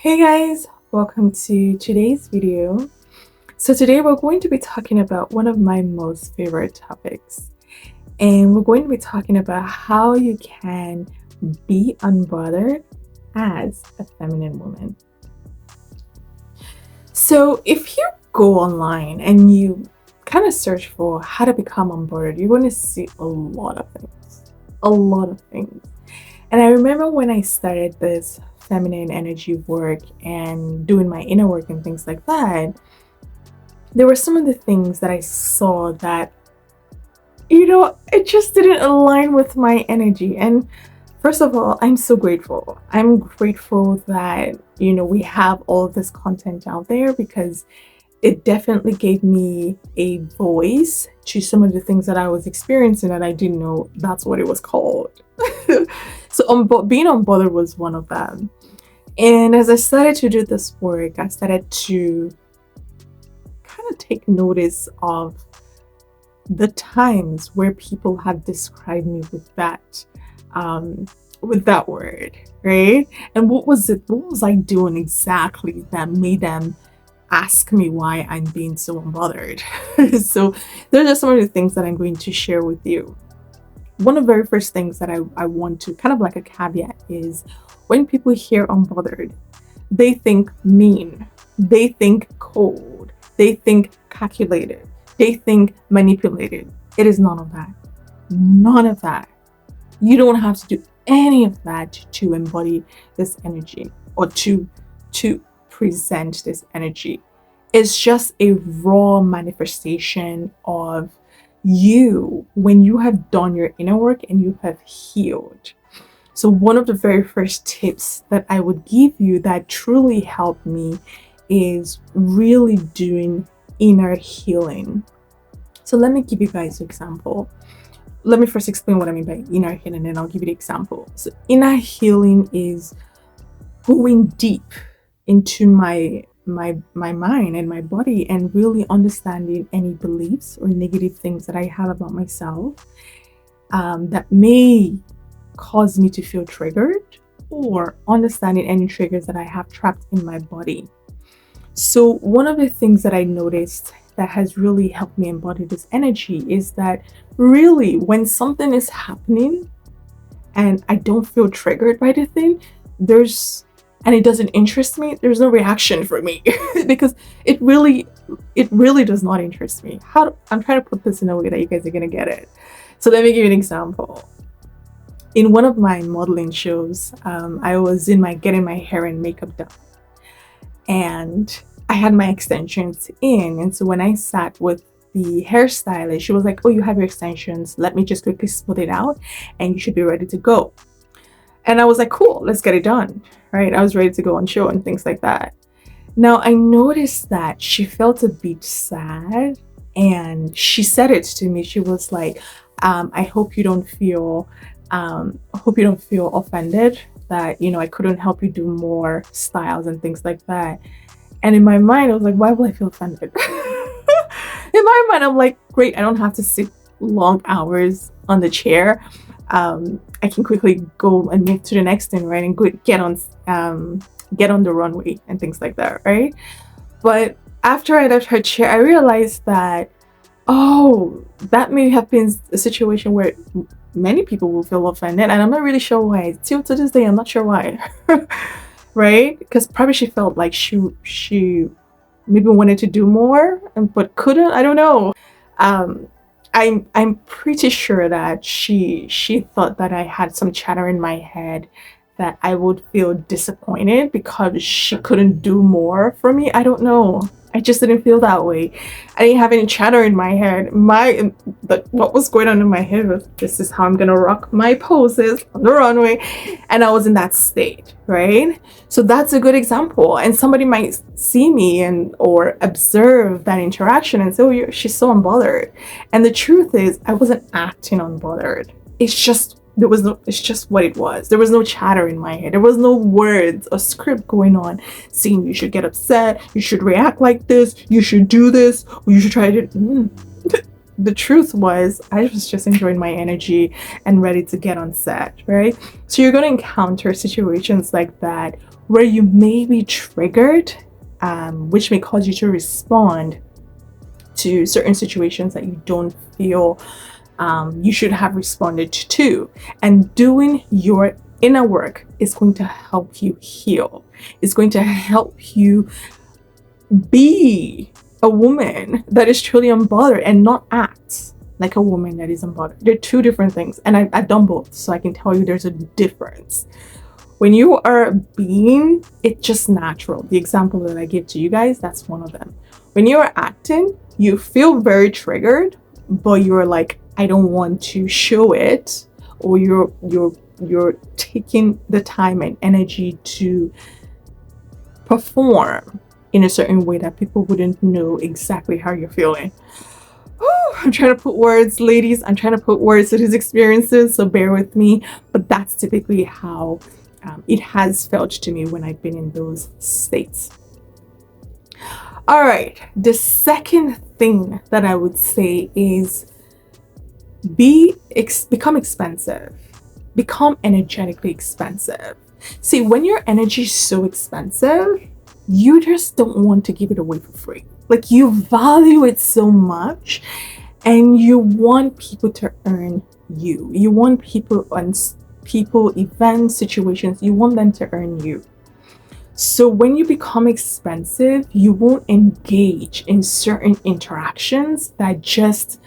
Hey guys, welcome to today's video. So today we're going to be talking about one of my most favorite topics, and we're going to be talking about how you can be unbothered as a feminine woman. So if you go online and you kind of search for how to become unbothered, you're going to see a lot of things. And I remember when I started this feminine energy work and doing my inner work and things like that, there were some of the things that I saw that, it just didn't align with my energy. And first of all, I'm so grateful. I'm grateful that, we have all of this content out there, because it definitely gave me a voice to some of the things that I was experiencing that I didn't know that's what it was called. So being unbothered was one of them. And as I started to do this work, I started to kind of take notice of the times where people have described me with that word, right? And what was I doing exactly that made them ask me why I'm being so unbothered? So those are some of the things that I'm going to share with you. One of the very first things that I want to, kind of like a caveat, is when people hear unbothered, they think mean, they think cold, they think calculated, they think manipulated. It is none of that. None of that. You don't have to do any of that to embody this energy or to present this energy. It's just a raw manifestation of you when you have done your inner work and you have healed. So one of the very first tips that I would give you that truly helped me is really doing inner healing. So let me give you guys an example. Let me first explain what I mean by inner healing, and I'll give you the example. So inner healing is going deep into my mind and my body, and really understanding any beliefs or negative things that I have about myself that may cause me to feel triggered, or understanding any triggers that I have trapped in my body. So one of the things that I noticed that has really helped me embody this energy is that really when something is happening and I don't feel triggered by the thing, and it doesn't interest me, there's no reaction for me because it really does not interest me. I'm trying to put this in a way that you guys are gonna get it. So let me give you an example. In one of my modeling shows, I was getting my hair and makeup done, and I had my extensions in. And so when I sat with the hairstylist, she was like, "Oh, you have your extensions. Let me just quickly split it out, and you should be ready to go." And I was like, "Cool, let's get it done." Right? I was ready to go on show and things like that. Now I noticed that she felt a bit sad, and she said it to me. She was like, "I hope you don't feel offended that I couldn't help you do more styles and things like that." And in my mind, I was like, "Why will I feel offended?" In my mind, I'm like, "Great, I don't have to sit long hours on the chair. I can quickly go and move to the next thing, right? And get on the runway and things like that, right?" But after I left her chair, I realized that, oh, that may have been a situation where many people will feel offended, and I'm not really sure why. Till to this day, I'm not sure why. Right? Because probably she felt like she maybe wanted to do more, but couldn't. I don't know. I'm pretty sure that she thought that I had some chatter in my head that I would feel disappointed because she couldn't do more for me. I don't know. I just didn't feel that way. I didn't have any chatter in my head. What was going on in my head was, this is how I'm gonna rock my poses on the runway, and I was in that state, right? So that's a good example. And somebody might see me or observe that interaction and say, "Oh, she's so unbothered." And the truth is, I wasn't acting unbothered. It's just what it was. There was no chatter in my head. There was no words or script going on saying you should get upset, you should react like this, you should do this, or you should try to The truth was, I was just enjoying my energy and ready to get on set, right? So you're going to encounter situations like that where you may be triggered, which may cause you to respond to certain situations that you don't feel you should have responded to. And doing your inner work is going to help you heal. It's going to help you be a woman that is truly unbothered and not act like a woman that is unbothered. They're two different things, and I've done both, so I can tell you there's a difference. When you are being, it's just natural. The example that I give to you guys, that's one of them. When you're acting, you feel very triggered, but you're like, I don't want to show it, or you're taking the time and energy to perform in a certain way that people wouldn't know exactly how you're feeling. I'm trying to put words, ladies, I'm trying to put words to these experiences, so bear with me, but that's typically how it has felt to me when I've been in those states. All right, the thing that I would say is become expensive. Become energetically expensive. See, when your energy is so expensive, you just don't want to give it away for free. Like, you value it so much, and you want people to earn you. You want people, events, situations, you want them to earn you. So when you become expensive, you won't engage in certain interactions that just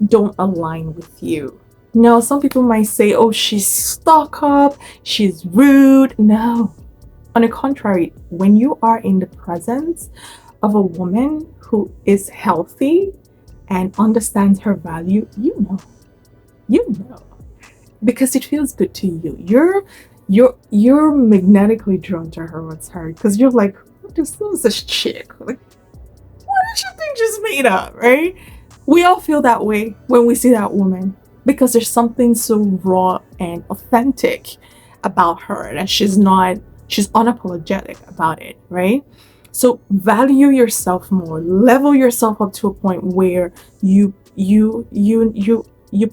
don't align with you. Now, some people might say, oh, she's stuck up, she's rude. No. On the contrary, when you are in the presence of a woman who is healthy and understands her value, you know, because it feels good to you. You're magnetically drawn to her, what's her, because you're like, what is this chick? Like, what does she think she's made of, right? We all feel that way when we see that woman, because there's something so raw and authentic about her that she's unapologetic about it, right? So value yourself more, level yourself up to a point where you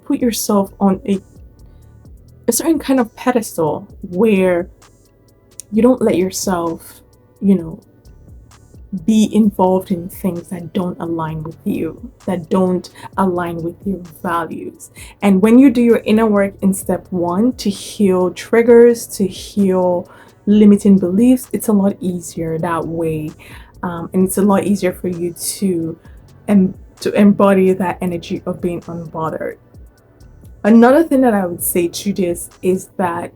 put yourself on a certain kind of pedestal where you don't let yourself, be involved in things that don't align with you, that don't align with your values. And when you do your inner work in step 1 to heal triggers, to heal limiting beliefs, it's a lot easier that way. And it's a lot easier for you to embody that energy of being unbothered. Another thing that I would say to this is that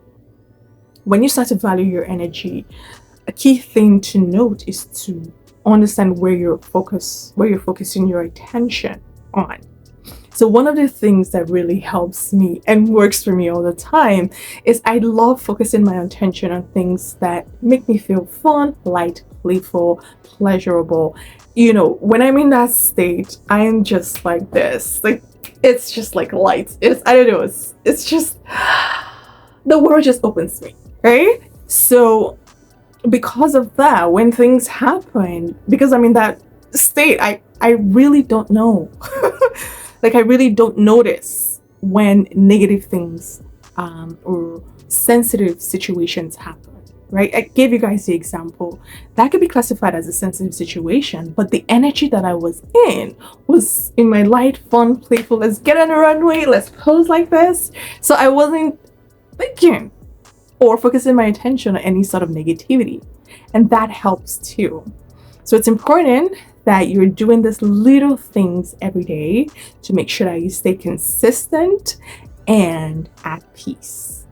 when you start to value your energy, a key thing to note is to understand where you're focusing your attention on. So one of the things that really helps me and works for me all the time is I love focusing my attention on things that make me feel fun, light, playful, pleasurable. When I'm in that state, I am just like this. Like, it's just like lights. I don't know. It's just, the world just opens me, right? So because of that, when things happen, because I'm in that state, I really don't know. Like, I really don't notice when negative things or sensitive situations happen, right? I gave you guys the example. That could be classified as a sensitive situation, but the energy that I was in my light, fun, playful, let's get on the runway, let's pose like this. So I wasn't thinking or focusing my attention on any sort of negativity. And that helps too. So it's important that you're doing these little things every day to make sure that you stay consistent and at peace.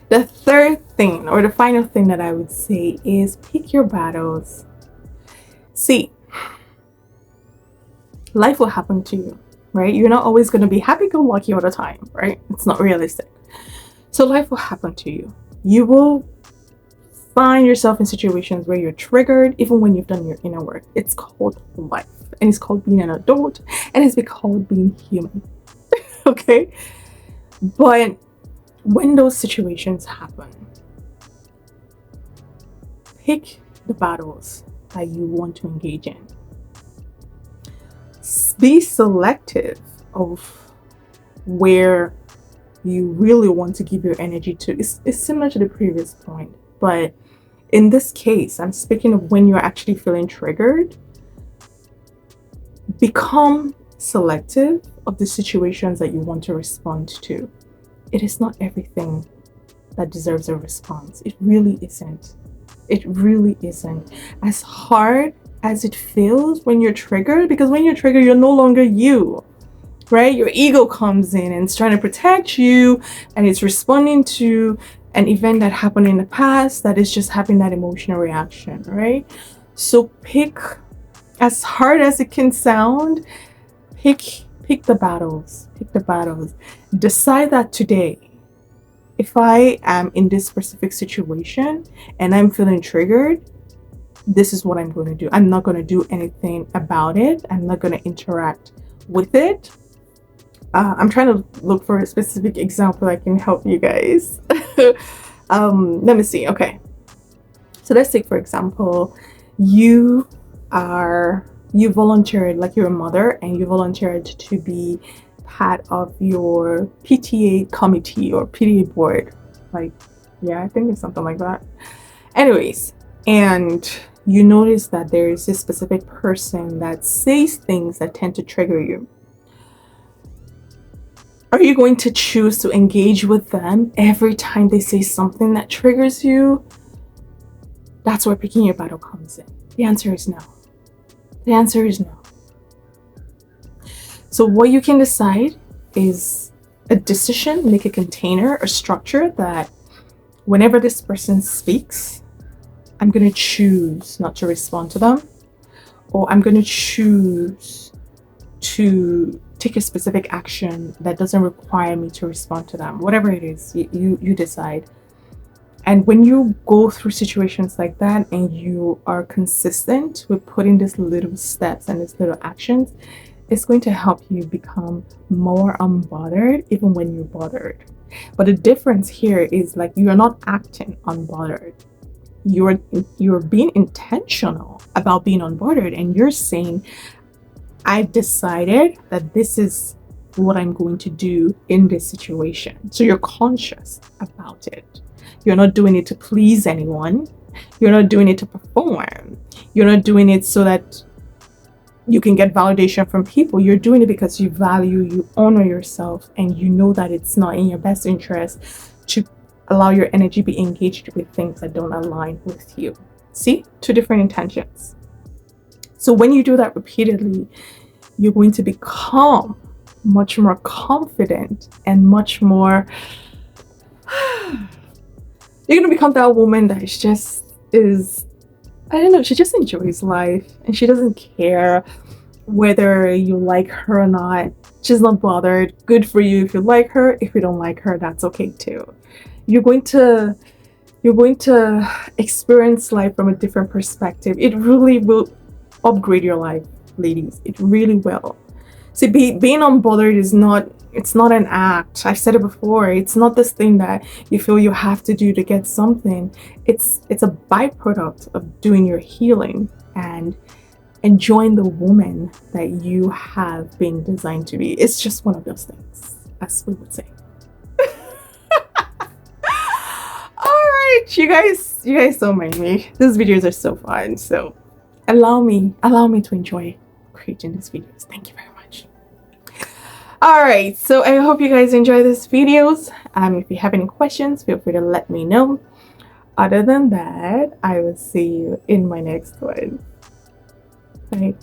The third thing, or the final thing that I would say, is pick your battles. See, life will happen to you, right? You're not always going to be happy-go-lucky all the time, right? It's not realistic. So life will happen to you. You will find yourself in situations where you're triggered, even when you've done your inner work. It's called life, and it's called being an adult, and it's called being human. Okay? But when those situations happen, pick the battles that you want to engage in. Be selective of where you really want to give your energy to. It's similar to the previous point, but in this case, I'm speaking of when you're actually feeling triggered, become selective of the situations that you want to respond to. It is not everything that deserves a response. It really isn't. It really isn't. As hard as it feels when you're triggered, because when you're triggered, you're no longer you, right? Your ego comes in and it's trying to protect you, and it's responding to an event that happened in the past that is just having that emotional reaction, right? So pick, as hard as it can sound, pick the battles. Pick the battles. Decide that today, if I am in this specific situation and I'm feeling triggered, this is what I'm going to do. I'm not going to do anything about it. I'm not going to interact with it. I'm trying to look for a specific example that can help you guys. Let me see. Okay. So let's take, for example, you volunteered, like you're a mother, and you volunteered to be part of your PTA committee or PTA board. Like, yeah, I think it's something like that. Anyways, and you notice that there is this specific person that says things that tend to trigger you. Are you going to choose to engage with them every time they say something that triggers you? That's where picking your battle comes in. The answer is no. The answer is no. So what you can decide is a decision, make a container, a structure that whenever this person speaks, I'm going to choose not to respond to them, or I'm going to choose to take a specific action that doesn't require me to respond to them. Whatever it is, you decide. And when you go through situations like that and you are consistent with putting these little steps and these little actions, it's going to help you become more unbothered even when you're bothered. But the difference here is, like, you're not acting unbothered. You're being intentional about being unbothered, and you're saying, I've decided that this is what I'm going to do in this situation. So you're conscious about it. You're not doing it to please anyone. You're not doing it to perform. You're not doing it so that you can get validation from people. You're doing it because you value, you honor yourself, and you know that it's not in your best interest to allow your energy be engaged with things that don't align with you. See? Two different intentions. So when you do that repeatedly, you're going to become much more confident and much more you're going to become that woman that is, I don't know, she just enjoys life, and she doesn't care whether you like her or not. She's not bothered. Good for you if you like her. If you don't like her, that's okay too. You're going to experience life from a different perspective. It really will upgrade your life, ladies. It really will. See, being unbothered is not, it's not an act. I've said it before. It's not this thing that you feel you have to do to get something. It's a byproduct of doing your healing and enjoying the woman that you have been designed to be. It's just one of those things, as we would say. All right, you guys don't mind me. These videos are so fun. So allow me to enjoy creating these videos. Thank you very much. All right, so I hope you guys enjoy these videos. If you have any questions, feel free to let me know. Other than that, I will see you in my next one. Bye.